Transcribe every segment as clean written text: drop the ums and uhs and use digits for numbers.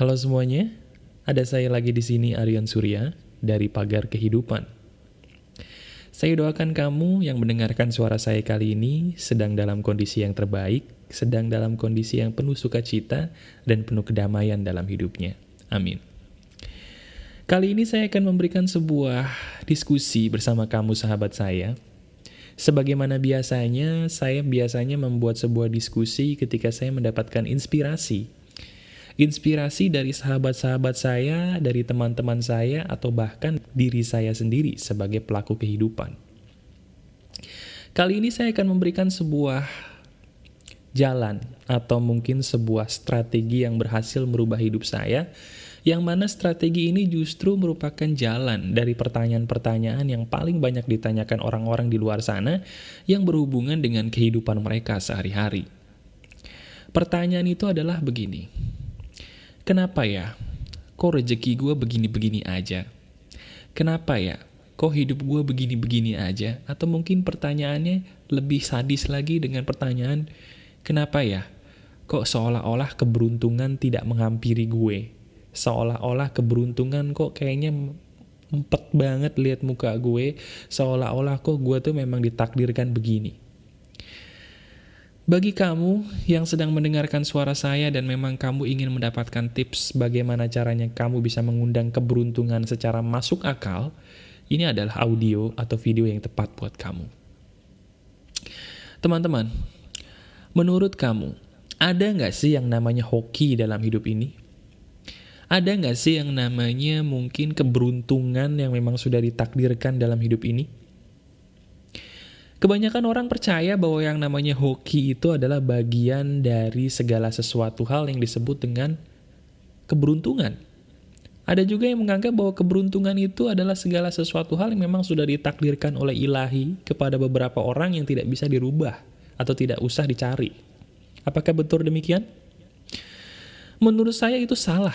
Halo semuanya, ada saya lagi di sini Aryan Surya dari Pagar Kehidupan. Saya doakan kamu yang mendengarkan suara saya kali ini sedang dalam kondisi yang terbaik, sedang dalam kondisi yang penuh sukacita dan penuh kedamaian dalam hidupnya. Amin. Kali ini saya akan memberikan sebuah diskusi bersama kamu sahabat saya. Sebagaimana biasanya, saya biasanya membuat sebuah diskusi ketika saya mendapatkan inspirasi. Inspirasi dari sahabat-sahabat saya, dari teman-teman saya, atau bahkan diri saya sendiri sebagai pelaku kehidupan. Kali ini saya akan memberikan sebuah jalan, atau mungkin sebuah strategi yang berhasil merubah hidup saya, yang mana strategi ini justru merupakan jalan dari pertanyaan-pertanyaan yang paling banyak ditanyakan orang-orang di luar sana, yang berhubungan dengan kehidupan mereka sehari-hari. Pertanyaan itu adalah begini. Kenapa ya? Kok rezeki gue begini-begini aja? Kenapa ya? Kok hidup gue begini-begini aja? Atau mungkin pertanyaannya lebih sadis lagi dengan pertanyaan, kenapa ya? Kok seolah-olah keberuntungan tidak menghampiri gue? Seolah-olah keberuntungan kok kayaknya empet banget lihat muka gue, seolah-olah kok gue tuh memang ditakdirkan begini. Bagi kamu yang sedang mendengarkan suara saya dan memang kamu ingin mendapatkan tips bagaimana caranya kamu bisa mengundang keberuntungan secara masuk akal, ini adalah audio atau video yang tepat buat kamu. Teman-teman, menurut kamu, ada nggak sih yang namanya hoki dalam hidup ini? Ada nggak sih yang namanya mungkin keberuntungan yang memang sudah ditakdirkan dalam hidup ini? Kebanyakan orang percaya bahwa yang namanya hoki itu adalah bagian dari segala sesuatu hal yang disebut dengan keberuntungan. Ada juga yang menganggap bahwa keberuntungan itu adalah segala sesuatu hal yang memang sudah ditakdirkan oleh ilahi kepada beberapa orang yang tidak bisa dirubah atau tidak usah dicari. Apakah betul demikian? Menurut saya itu salah.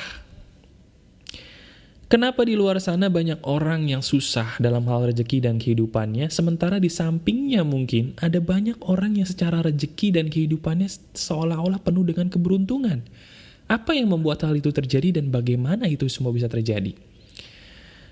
Kenapa di luar sana banyak orang yang susah dalam hal rezeki dan kehidupannya, sementara di sampingnya mungkin ada banyak orang yang secara rezeki dan kehidupannya seolah-olah penuh dengan keberuntungan. Apa yang membuat hal itu terjadi dan bagaimana itu semua bisa terjadi?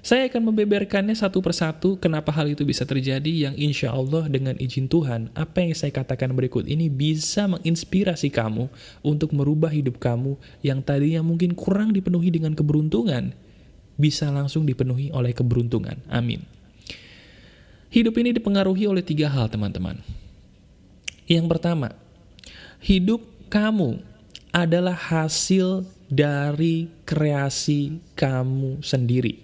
Saya akan membeberkannya satu persatu kenapa hal itu bisa terjadi yang insya Allah dengan izin Tuhan, apa yang saya katakan berikut ini bisa menginspirasi kamu untuk merubah hidup kamu yang tadinya mungkin kurang dipenuhi dengan keberuntungan, bisa langsung dipenuhi oleh keberuntungan. Amin. Hidup ini dipengaruhi oleh 3 hal, teman-teman. Yang pertama, hidup kamu adalah hasil dari kreasi kamu sendiri.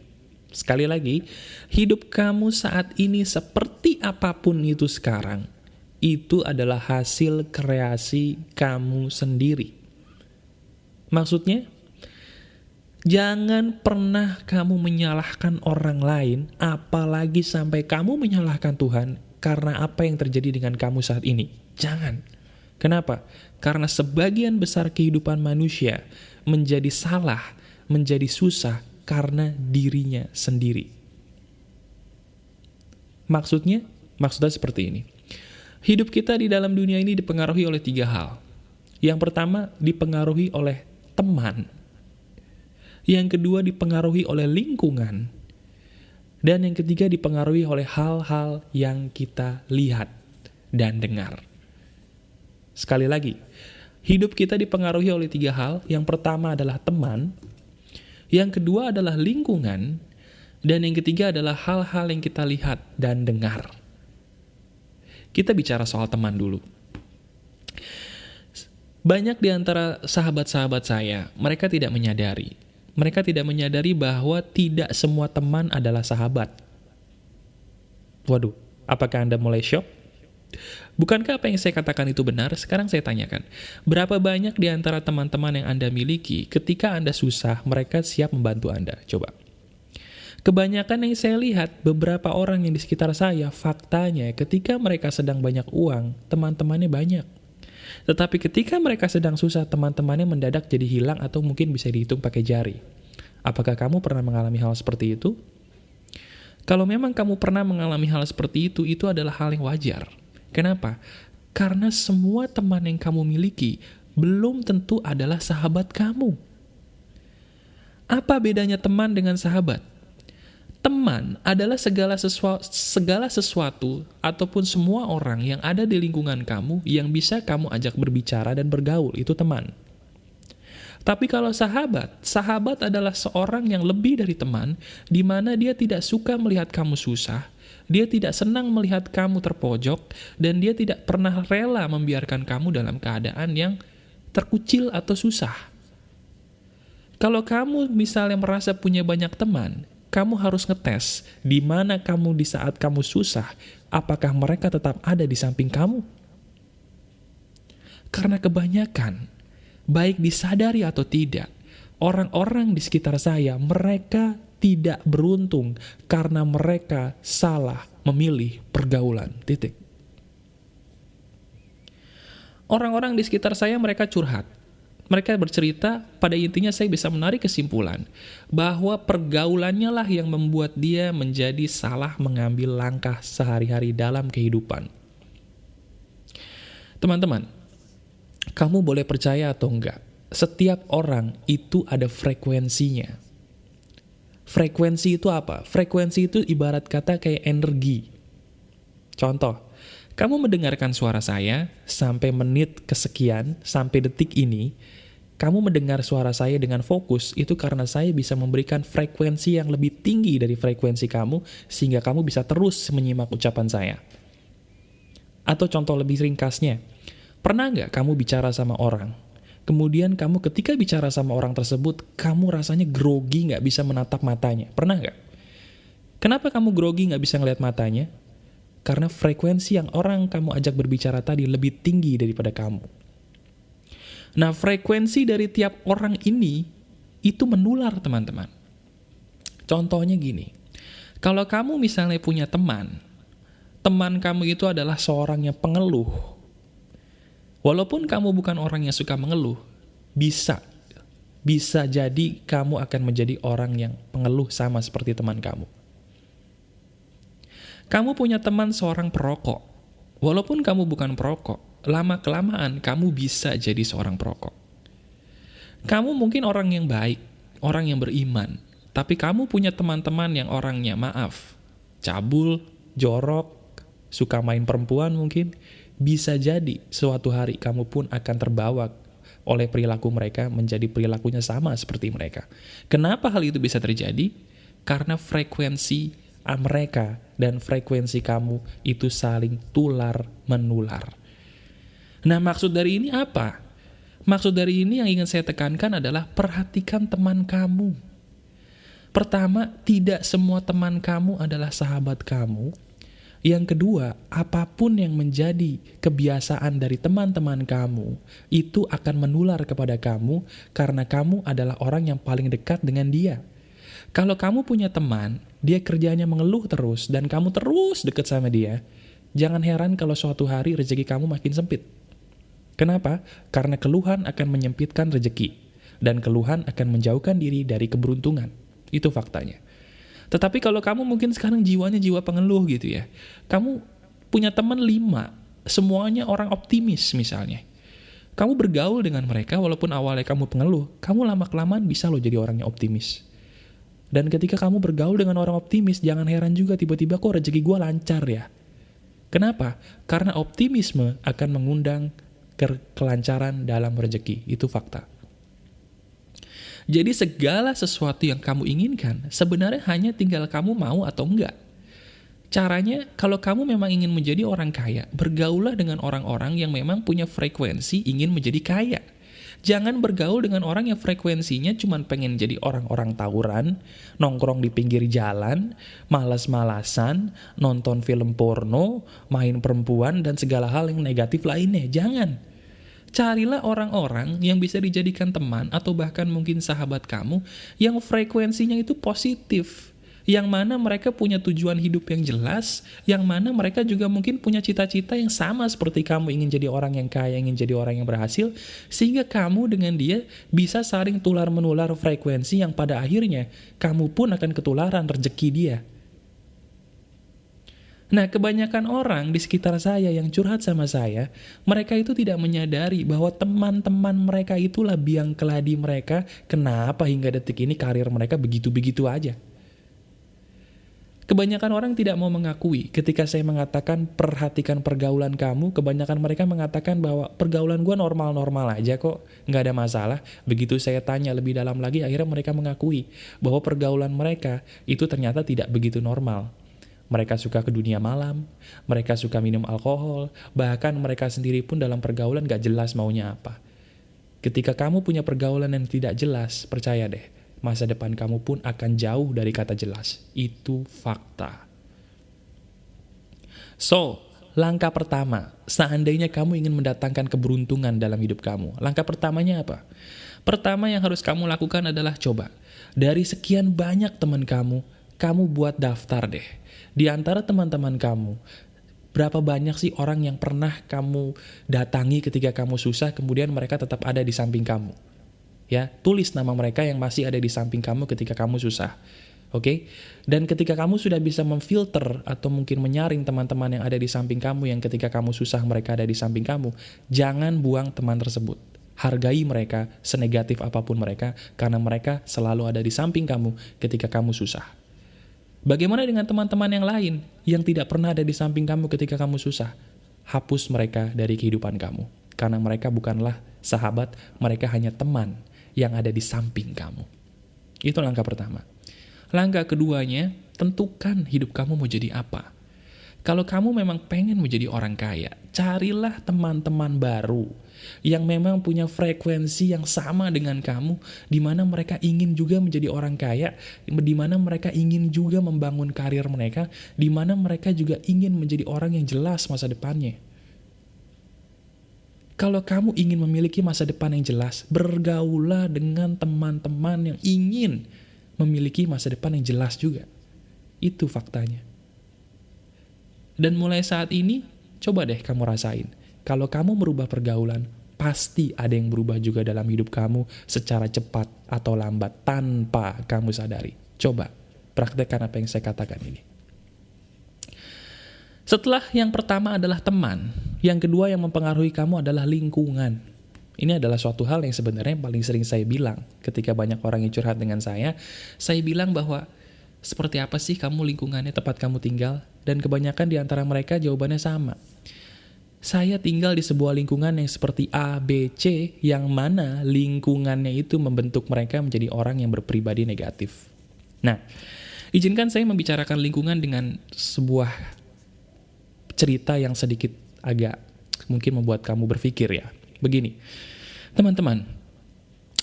Sekali lagi, hidup kamu saat ini seperti apapun itu sekarang, itu adalah hasil kreasi kamu sendiri. Maksudnya, jangan pernah kamu menyalahkan orang lain, apalagi sampai kamu menyalahkan Tuhan karena apa yang terjadi dengan kamu saat ini. Jangan. Kenapa? Karena sebagian besar kehidupan manusia menjadi salah, menjadi susah karena dirinya sendiri. Maksudnya seperti ini. Hidup kita di dalam dunia ini dipengaruhi oleh 3 hal. Yang pertama, dipengaruhi oleh teman. Yang kedua dipengaruhi oleh lingkungan. Dan yang ketiga dipengaruhi oleh hal-hal yang kita lihat dan dengar. Sekali lagi, hidup kita dipengaruhi oleh 3 hal. Yang pertama adalah teman. Yang kedua adalah lingkungan. Dan yang ketiga adalah hal-hal yang kita lihat dan dengar. Kita bicara soal teman dulu. Banyak di antara sahabat-sahabat saya, mereka tidak menyadari. Mereka tidak menyadari bahwa tidak semua teman adalah sahabat. Waduh, apakah Anda mulai syok? Bukankah apa yang saya katakan itu benar? Sekarang saya tanyakan, berapa banyak di antara teman-teman yang Anda miliki, ketika Anda susah, mereka siap membantu Anda? Coba. Kebanyakan yang saya lihat, beberapa orang yang di sekitar saya, faktanya ketika mereka sedang banyak uang, teman-temannya banyak. Tetapi ketika mereka sedang susah, teman-temannya mendadak jadi hilang atau mungkin bisa dihitung pakai jari. Apakah kamu pernah mengalami hal seperti itu? Kalau memang kamu pernah mengalami hal seperti itu adalah hal yang wajar. Kenapa? Karena semua teman yang kamu miliki belum tentu adalah sahabat kamu. Apa bedanya teman dengan sahabat? Teman adalah segala sesuatu ataupun semua orang yang ada di lingkungan kamu yang bisa kamu ajak berbicara dan bergaul, itu teman. Tapi kalau sahabat adalah seorang yang lebih dari teman, di mana dia tidak suka melihat kamu susah, dia tidak senang melihat kamu terpojok, dan dia tidak pernah rela membiarkan kamu dalam keadaan yang terkucil atau susah. Kalau kamu misalnya merasa punya banyak teman, kamu harus ngetes di mana kamu di saat kamu susah, apakah mereka tetap ada di samping kamu? Karena kebanyakan, baik disadari atau tidak, orang-orang di sekitar saya, mereka tidak beruntung karena mereka salah memilih pergaulan. Titik. Orang-orang di sekitar saya, mereka curhat. Mereka bercerita, pada intinya saya bisa menarik kesimpulan bahwa pergaulannya lah yang membuat dia menjadi salah mengambil langkah sehari-hari dalam kehidupan. Teman-teman, kamu boleh percaya atau enggak, setiap orang itu ada frekuensinya. Frekuensi itu apa? Frekuensi itu ibarat kata kayak energi. Contoh, kamu mendengarkan suara saya sampai menit kesekian, sampai detik ini, kamu mendengar suara saya dengan fokus, itu karena saya bisa memberikan frekuensi yang lebih tinggi dari frekuensi kamu, sehingga kamu bisa terus menyimak ucapan saya. Atau contoh lebih ringkasnya, pernah nggak kamu bicara sama orang, kemudian kamu ketika bicara sama orang tersebut, kamu rasanya grogi nggak bisa menatap matanya? Pernah nggak? Kenapa kamu grogi nggak bisa ngeliat matanya? Karena frekuensi yang orang kamu ajak berbicara tadi lebih tinggi daripada kamu. Nah, frekuensi dari tiap orang ini, itu menular teman-teman. Contohnya gini, kalau kamu misalnya punya teman kamu itu adalah seorang yang pengeluh. Walaupun kamu bukan orang yang suka mengeluh, bisa jadi kamu akan menjadi orang yang pengeluh sama seperti teman kamu. Kamu punya teman seorang perokok. Walaupun kamu bukan perokok, lama-kelamaan kamu bisa jadi seorang perokok. Kamu mungkin orang yang baik, orang yang beriman, tapi kamu punya teman-teman yang orangnya maaf, cabul, jorok, suka main perempuan mungkin, bisa jadi suatu hari kamu pun akan terbawa oleh perilaku mereka menjadi perilakunya sama seperti mereka. Kenapa hal itu bisa terjadi? Karena frekuensi mereka dan frekuensi kamu itu saling tular-menular. Nah, maksud dari ini apa? Maksud dari ini yang ingin saya tekankan adalah perhatikan teman kamu. Pertama, tidak semua teman kamu adalah sahabat kamu. Yang kedua, apapun yang menjadi kebiasaan dari teman-teman kamu, itu akan menular kepada kamu karena kamu adalah orang yang paling dekat dengan dia. Kalau kamu punya teman, dia kerjanya mengeluh terus dan kamu terus dekat sama dia, jangan heran kalau suatu hari rezeki kamu makin sempit. Kenapa? Karena keluhan akan menyempitkan rezeki, dan keluhan akan menjauhkan diri dari keberuntungan. Itu faktanya. Tetapi kalau kamu mungkin sekarang jiwanya jiwa pengeluh gitu ya, kamu punya teman 5, semuanya orang optimis misalnya. Kamu bergaul dengan mereka walaupun awalnya kamu pengeluh, kamu lama-kelamaan bisa loh jadi orang yang optimis. Dan ketika kamu bergaul dengan orang optimis, jangan heran juga tiba-tiba kok rezeki gue lancar ya. Kenapa? Karena optimisme akan mengundang kelancaran dalam rezeki. Itu fakta. Jadi segala sesuatu yang kamu inginkan sebenarnya hanya tinggal kamu mau atau enggak. Caranya, kalau kamu memang ingin menjadi orang kaya, bergaulah dengan orang-orang yang memang punya frekuensi ingin menjadi kaya. Jangan bergaul dengan orang yang frekuensinya cuma pengen jadi orang-orang tawuran, nongkrong di pinggir jalan, malas-malasan, nonton film porno, main perempuan, dan segala hal yang negatif lainnya. Jangan. Carilah orang-orang yang bisa dijadikan teman atau bahkan mungkin sahabat kamu yang frekuensinya itu positif. Yang mana mereka punya tujuan hidup yang jelas, yang mana mereka juga mungkin punya cita-cita yang sama seperti kamu, ingin jadi orang yang kaya, ingin jadi orang yang berhasil, sehingga kamu dengan dia bisa saling tular-menular frekuensi yang pada akhirnya kamu pun akan ketularan rezeki dia. Nah, kebanyakan orang di sekitar saya yang curhat sama saya, mereka itu tidak menyadari bahwa teman-teman mereka itulah biang keladi mereka, kenapa hingga detik ini karir mereka begitu-begitu aja. Kebanyakan orang tidak mau mengakui ketika saya mengatakan perhatikan pergaulan kamu, kebanyakan mereka mengatakan bahwa pergaulan gue normal-normal aja kok, nggak ada masalah. Begitu saya tanya lebih dalam lagi, akhirnya mereka mengakui bahwa pergaulan mereka itu ternyata tidak begitu normal. Mereka suka ke dunia malam, mereka suka minum alkohol, bahkan mereka sendiri pun dalam pergaulan gak jelas maunya apa. Ketika kamu punya pergaulan yang tidak jelas, percaya deh, masa depan kamu pun akan jauh dari kata jelas. Itu fakta. So, langkah pertama, seandainya kamu ingin mendatangkan keberuntungan dalam hidup kamu, langkah pertamanya apa? Pertama yang harus kamu lakukan adalah coba, dari sekian banyak teman kamu buat daftar deh. Di antara teman-teman kamu, berapa banyak sih orang yang pernah kamu datangi ketika kamu susah, kemudian mereka tetap ada di samping kamu? Ya, tulis nama mereka yang masih ada di samping kamu ketika kamu susah. Oke? Dan ketika kamu sudah bisa memfilter atau mungkin menyaring teman-teman yang ada di samping kamu yang ketika kamu susah mereka ada di samping kamu, jangan buang teman tersebut. Hargai mereka senegatif apapun mereka karena mereka selalu ada di samping kamu ketika kamu susah. Bagaimana dengan teman-teman yang lain yang tidak pernah ada di samping kamu ketika kamu susah? Hapus mereka dari kehidupan kamu. Karena mereka bukanlah sahabat, mereka hanya teman yang ada di samping kamu. Itu langkah pertama. Langkah keduanya, tentukan hidup kamu mau jadi apa. Kalau kamu memang pengen menjadi orang kaya, carilah teman-teman baru yang memang punya frekuensi yang sama dengan kamu, di mana mereka ingin juga menjadi orang kaya, di mana mereka ingin juga membangun karir mereka, di mana mereka juga ingin menjadi orang yang jelas masa depannya. Kalau kamu ingin memiliki masa depan yang jelas, bergaulah dengan teman-teman yang ingin memiliki masa depan yang jelas juga. Itu faktanya. Dan mulai saat ini, coba deh kamu rasain. Kalau kamu merubah pergaulan, pasti ada yang berubah juga dalam hidup kamu secara cepat atau lambat tanpa kamu sadari. Coba praktekkan apa yang saya katakan ini. Setelah yang pertama adalah teman, yang kedua yang mempengaruhi kamu adalah lingkungan. Ini adalah suatu hal yang sebenarnya paling sering saya bilang ketika banyak orang yang curhat dengan saya bilang bahwa seperti apa sih kamu lingkungannya tempat kamu tinggal? Dan kebanyakan di antara mereka jawabannya sama. Saya tinggal di sebuah lingkungan yang seperti A, B, C, yang mana lingkungannya itu membentuk mereka menjadi orang yang berpribadi negatif. Nah, izinkan saya membicarakan lingkungan dengan sebuah cerita yang sedikit agak mungkin membuat kamu berpikir ya. Begini, teman-teman,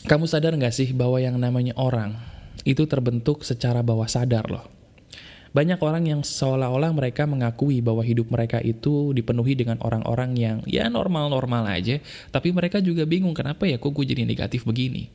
kamu sadar gak sih bahwa yang namanya orang itu terbentuk secara bawah sadar loh. Banyak orang yang seolah-olah mereka mengakui bahwa hidup mereka itu dipenuhi dengan orang-orang yang ya normal-normal aja, tapi mereka juga bingung kenapa ya kok gue jadi negatif begini.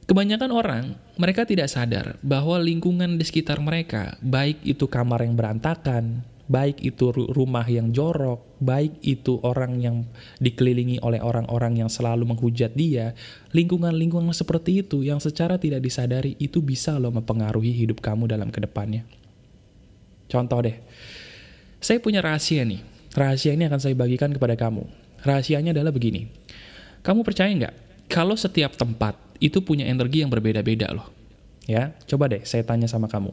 Kebanyakan orang, mereka tidak sadar bahwa lingkungan di sekitar mereka, baik itu kamar yang berantakan, baik itu rumah yang jorok, baik itu orang yang dikelilingi oleh orang-orang yang selalu menghujat dia, lingkungan-lingkungan seperti itu yang secara tidak disadari itu bisa loh mempengaruhi hidup kamu dalam kedepannya. Contoh deh, saya punya rahasia nih. Rahasia ini akan saya bagikan kepada kamu. Rahasianya adalah begini. Kamu percaya nggak? Kalau setiap tempat itu punya energi yang berbeda-beda loh. Ya, coba deh saya tanya sama kamu.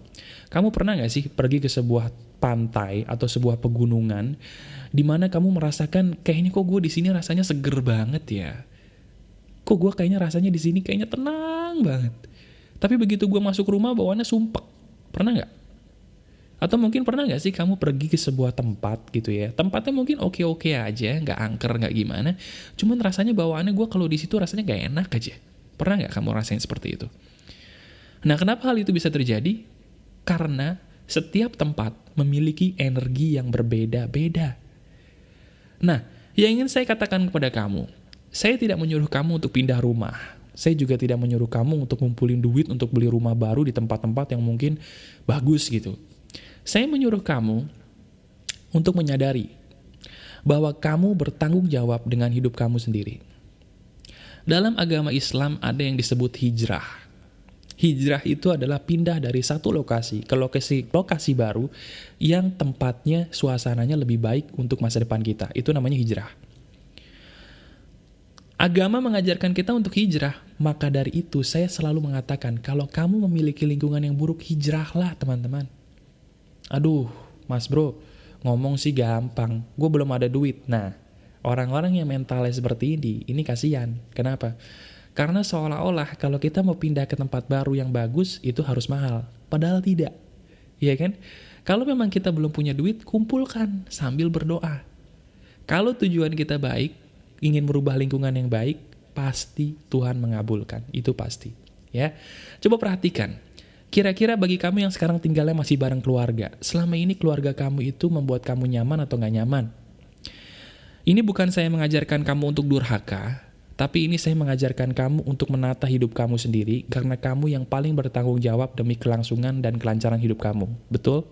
Kamu pernah nggak sih pergi ke sebuah pantai atau sebuah pegunungan di mana kamu merasakan kayaknya kok gue di sini rasanya seger banget ya. Kok gue kayaknya rasanya di sini kayaknya tenang banget. Tapi begitu gue masuk rumah bawaannya sumpek. Pernah nggak? Atau mungkin pernah nggak sih kamu pergi ke sebuah tempat gitu ya. Tempatnya mungkin oke-oke aja, nggak angker, nggak gimana. Cuman rasanya bawaannya gue kalau di situ rasanya nggak enak aja. Pernah nggak kamu rasain seperti itu? Nah, kenapa hal itu bisa terjadi? Karena setiap tempat memiliki energi yang berbeda-beda. Nah, yang ingin saya katakan kepada kamu, saya tidak menyuruh kamu untuk pindah rumah. Saya juga tidak menyuruh kamu untuk ngumpulin duit untuk beli rumah baru di tempat-tempat yang mungkin bagus gitu. Saya menyuruh kamu untuk menyadari bahwa kamu bertanggung jawab dengan hidup kamu sendiri. Dalam agama Islam ada yang disebut hijrah. Hijrah itu adalah pindah dari satu lokasi ke lokasi baru yang tempatnya, suasananya lebih baik untuk masa depan kita. Itu namanya hijrah. Agama mengajarkan kita untuk hijrah, maka dari itu saya selalu mengatakan, kalau kamu memiliki lingkungan yang buruk, hijrahlah teman-teman. Aduh, mas bro, ngomong sih gampang, gue belum ada duit. Nah, orang-orang yang mentalnya seperti ini kasihan. Kenapa? Karena seolah-olah kalau kita mau pindah ke tempat baru yang bagus, itu harus mahal. Padahal tidak. Iya kan? Kalau memang kita belum punya duit, kumpulkan sambil berdoa. Kalau tujuan kita baik, ingin merubah lingkungan yang baik, pasti Tuhan mengabulkan. Itu pasti. Ya, coba perhatikan. Kira-kira bagi kamu yang sekarang tinggalnya masih bareng keluarga, selama ini keluarga kamu itu membuat kamu nyaman atau nggak nyaman? Ini bukan saya mengajarkan kamu untuk durhaka, tapi ini saya mengajarkan kamu untuk menata hidup kamu sendiri, karena kamu yang paling bertanggung jawab demi kelangsungan dan kelancaran hidup kamu. Betul?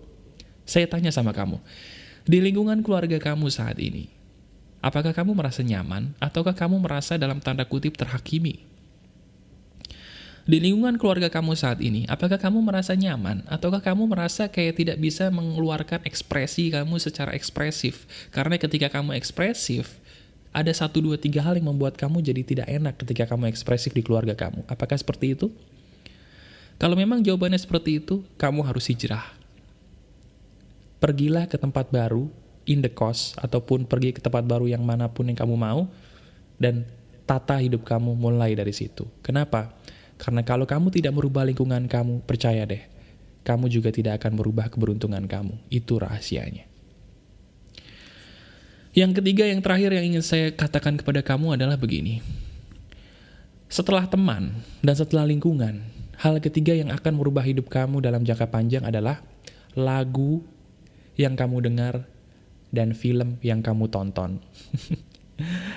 Saya tanya sama kamu, di lingkungan keluarga kamu saat ini, apakah kamu merasa nyaman, ataukah kamu merasa dalam tanda kutip terhakimi? Di lingkungan keluarga kamu saat ini, apakah kamu merasa nyaman, ataukah kamu merasa kayak tidak bisa mengeluarkan ekspresi kamu secara ekspresif? Karena ketika kamu ekspresif, ada 1, 2, 3 hal yang membuat kamu jadi tidak enak ketika kamu ekspresif di keluarga kamu. Apakah seperti itu? Kalau memang jawabannya seperti itu, kamu harus hijrah. Pergilah ke tempat baru, in the cost, ataupun pergi ke tempat baru yang manapun yang kamu mau, dan tata hidup kamu mulai dari situ. Kenapa? Karena kalau kamu tidak merubah lingkungan kamu, percaya deh, kamu juga tidak akan merubah keberuntungan kamu. Itu rahasianya. Yang ketiga, yang terakhir yang ingin saya katakan kepada kamu adalah begini. Setelah teman dan setelah lingkungan, hal ketiga yang akan merubah hidup kamu dalam jangka panjang adalah lagu yang kamu dengar dan film yang kamu tonton.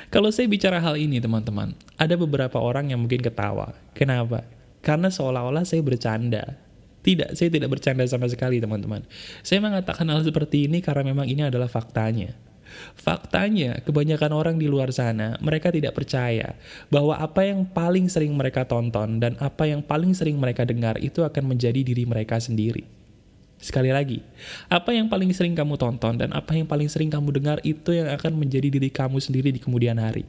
Kalau saya bicara hal ini teman-teman, ada beberapa orang yang mungkin ketawa. Kenapa? Karena seolah-olah saya bercanda. Tidak, saya tidak bercanda sama sekali teman-teman. Saya mengatakan hal seperti ini karena memang ini adalah faktanya. Faktanya, kebanyakan orang di luar sana, mereka tidak percaya bahwa apa yang paling sering mereka tonton dan apa yang paling sering mereka dengar itu akan menjadi diri mereka sendiri. Sekali lagi, apa yang paling sering kamu tonton dan apa yang paling sering kamu dengar itu yang akan menjadi diri kamu sendiri di kemudian hari.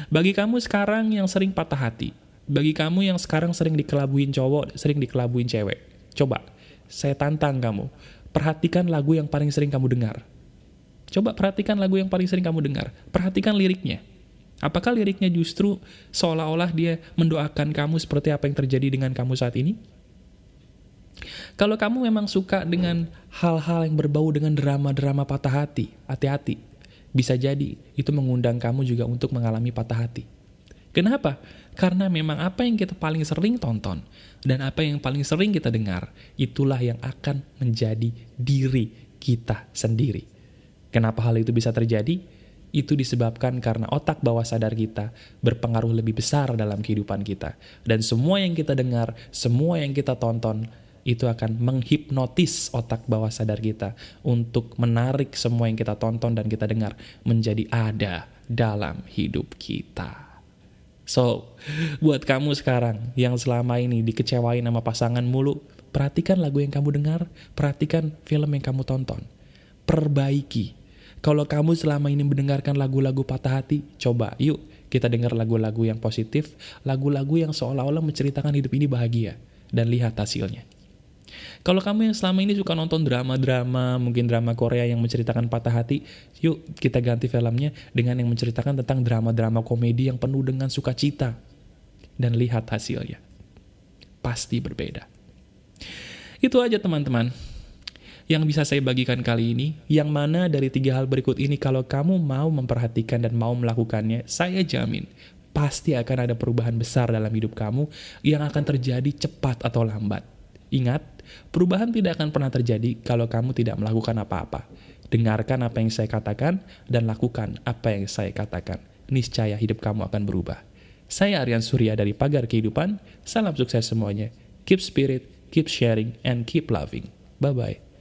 Bagi kamu sekarang yang sering patah hati, bagi kamu yang sekarang sering dikelabuin cowok, sering dikelabuin cewek, coba, saya tantang kamu, perhatikan lagu yang paling sering kamu dengar. Coba perhatikan lagu yang paling sering kamu dengar, perhatikan liriknya. Apakah liriknya justru seolah-olah dia mendoakan kamu seperti apa yang terjadi dengan kamu saat ini? Kalau kamu memang suka dengan hal-hal yang berbau dengan drama-drama patah hati, hati-hati. Bisa jadi itu mengundang kamu juga untuk mengalami patah hati. Kenapa? Karena memang apa yang kita paling sering tonton dan apa yang paling sering kita dengar, itulah yang akan menjadi diri kita sendiri. Kenapa hal itu bisa terjadi? Itu disebabkan karena otak bawah sadar kita berpengaruh lebih besar dalam kehidupan kita. Dan semua yang kita dengar, semua yang kita tonton, itu akan menghipnotis otak bawah sadar kita untuk menarik semua yang kita tonton dan kita dengar menjadi ada dalam hidup kita. So, buat kamu sekarang yang selama ini dikecewain sama pasangan mulu, perhatikan lagu yang kamu dengar, perhatikan film yang kamu tonton. Perbaiki. Kalau kamu selama ini mendengarkan lagu-lagu patah hati, coba yuk kita dengar lagu-lagu yang positif, lagu-lagu yang seolah-olah menceritakan hidup ini bahagia, dan lihat hasilnya. Kalau kamu yang selama ini suka nonton drama-drama, mungkin drama Korea yang menceritakan patah hati, yuk kita ganti filmnya dengan yang menceritakan tentang drama-drama komedi yang penuh dengan sukacita. Dan lihat hasilnya. Pasti berbeda. Itu aja teman-teman yang bisa saya bagikan kali ini, yang mana dari 3 hal berikut ini kalau kamu mau memperhatikan dan mau melakukannya, saya jamin pasti akan ada perubahan besar dalam hidup kamu yang akan terjadi cepat atau lambat. Ingat, perubahan tidak akan pernah terjadi kalau kamu tidak melakukan apa-apa. Dengarkan apa yang saya katakan dan lakukan apa yang saya katakan. Niscaya hidup kamu akan berubah. Saya Aryan Surya dari Pagar Kehidupan. Salam sukses semuanya. Keep spirit, keep sharing, and keep loving. Bye-bye.